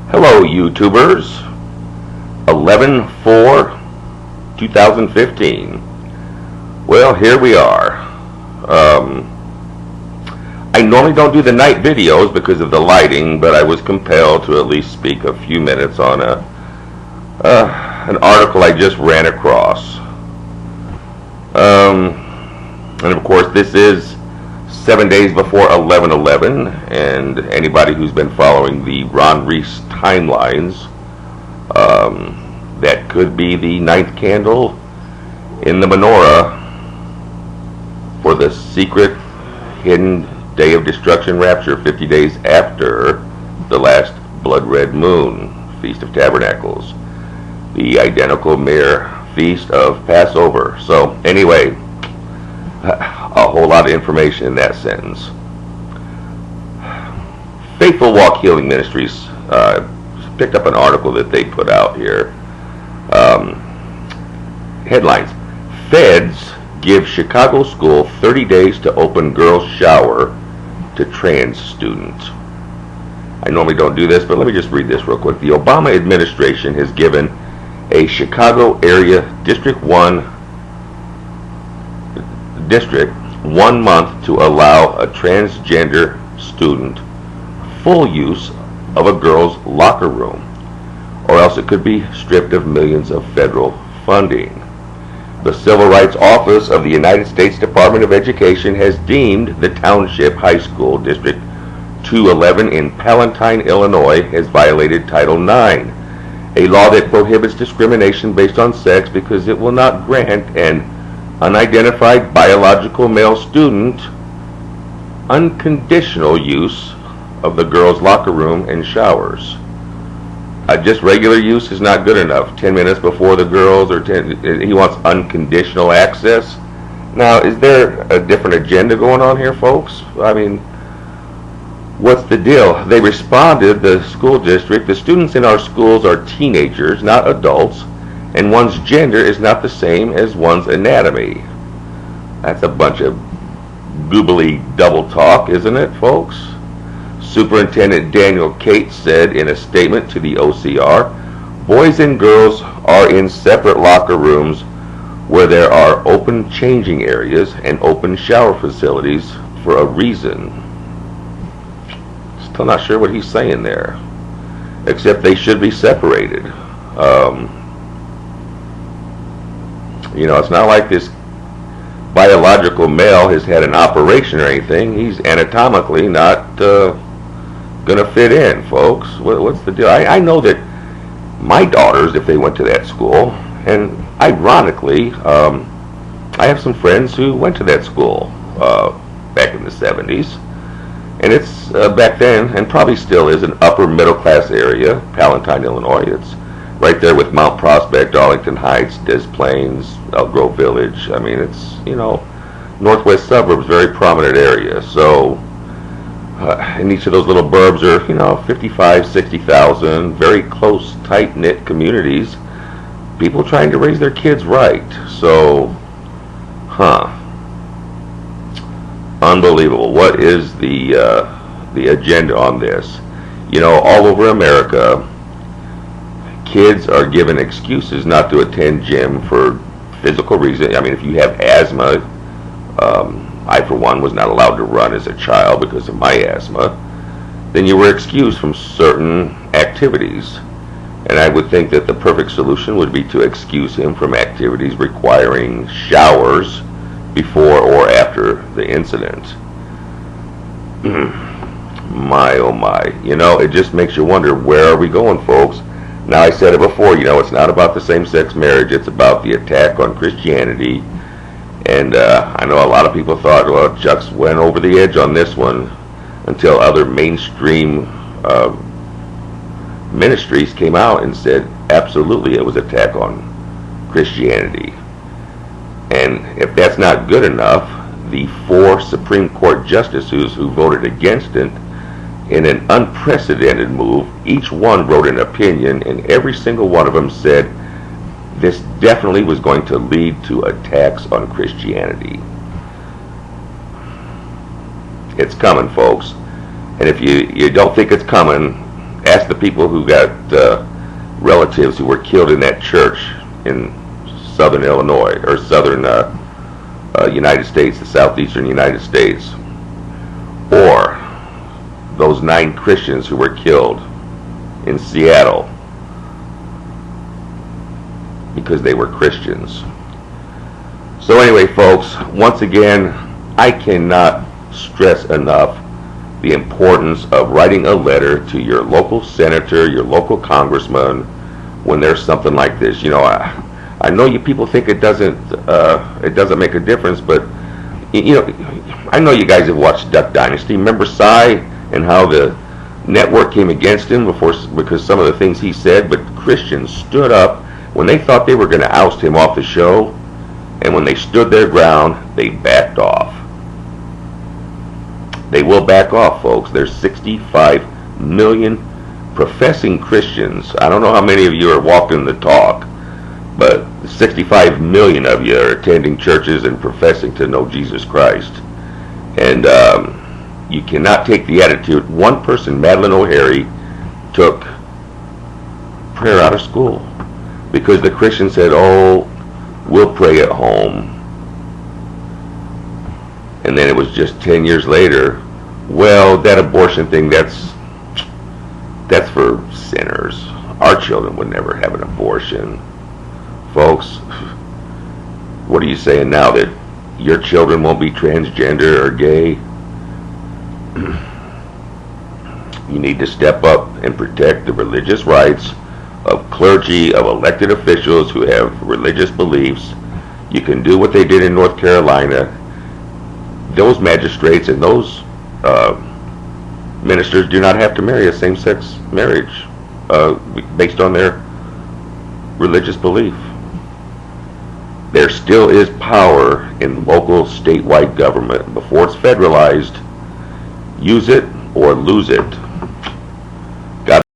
Hello, YouTubers. 11/4/2015. Well, here we are. I normally don't do the night videos because of the lighting, but I was compelled to at least speak a few minutes on an article I just ran across. And of course, this is 7 days before 11/11, and anybody who's been following the Ron Reese timelines, that could be the ninth candle in the menorah for the secret hidden day of destruction rapture 50 days after the last blood red moon, Feast of Tabernacles, the identical mirror feast of Passover. So anyway, a whole lot of information in that sentence. Faithful Walk Healing Ministries picked up an article that they put out here. Headlines: Feds give Chicago school 30 days to open girls' shower to trans student. I normally don't do this, but let me just read this real quick. The Obama administration has given a Chicago area District 1 month to allow a transgender student full use of a girl's locker room, or else it could be stripped of millions of federal funding. The Civil Rights Office of the United States Department of Education has deemed the Township High School District 211 in Palatine, Illinois has violated Title IX, a law that prohibits discrimination based on sex because it will not grant an unidentified biological male student unconditional use of the girls' locker room and showers. Just regular use is not good enough. 10 minutes before the girls, or he wants unconditional access. Now, is there a different agenda going on here, folks? I mean, what's the deal? They responded, the school district, the students in our schools are teenagers, not adults, and one's gender is not the same as one's anatomy. That's a bunch of goobly double talk, isn't it, folks? Superintendent Daniel Cates said in a statement to the OCR, boys and girls are in separate locker rooms where there are open changing areas and open shower facilities for a reason. Still not sure what he's saying there, except they should be separated. It's not like this biological male has had an operation or anything. He's anatomically not going to fit in, folks. What's the deal? I know that my daughters, if they went to that school, and ironically, I have some friends who went to that school back in the 70s, and it's back then, and probably still is, an upper middle class area, Palatine, Illinois. It's right there with Mount Prospect, Arlington Heights, Des Plaines, Elk Grove Village. I mean, it's, northwest suburbs, very prominent area. So, and each of those little burbs are, 55, 60,000, very close, tight-knit communities. People trying to raise their kids right. So, unbelievable. What is the agenda on this? All over America, kids are given excuses not to attend gym for physical reasons. I mean, if you have asthma, I, for one, was not allowed to run as a child because of my asthma, then you were excused from certain activities. And I would think that the perfect solution would be to excuse him from activities requiring showers before or after the incident. My, oh my. It just makes you wonder, where are we going, folks? Now, I said it before, it's not about the same-sex marriage. It's about the attack on Christianity. And I know a lot of people thought, well, Chuck's went over the edge on this one, until other mainstream ministries came out and said, absolutely, it was an attack on Christianity. And if that's not good enough, the 4 Supreme Court justices who voted against it, in an unprecedented move, each one wrote an opinion, and every single one of them said this definitely was going to lead to attacks on Christianity. It's coming, folks. And if you don't think it's coming, ask the people who got relatives who were killed in that church in southern Illinois, or southern United States, the southeastern United States, or those 9 Christians who were killed in Seattle because they were Christians. So anyway, folks, once again, I cannot stress enough the importance of writing a letter to your local senator, your local congressman, when there's something like this. You know, I know you people think it doesn't make a difference, but you know, I know you guys have watched Duck Dynasty. Remember Cy and how the network came against him because some of the things he said, but Christians stood up when they thought they were going to oust him off the show, and when they stood their ground, they backed off. They will back off, folks. There's 65 million professing Christians. I don't know how many of you are walking the talk, but 65 million of you are attending churches and professing to know Jesus Christ. And you cannot take the attitude. One person, Madeleine O'Hary, took prayer out of school because the Christians said, "Oh, we'll pray at home." And then it was just 10 years later, well, that abortion thing, that's for sinners. Our children would never have an abortion. Folks, what are you saying now, that your children won't be transgender or gay? You need to step up and protect the religious rights of clergy, of elected officials who have religious beliefs. You can do what they did in North Carolina. Those magistrates and those ministers do not have to marry a same-sex marriage based on their religious belief. There still is power in local, statewide government. Before it's federalized, use it or lose it.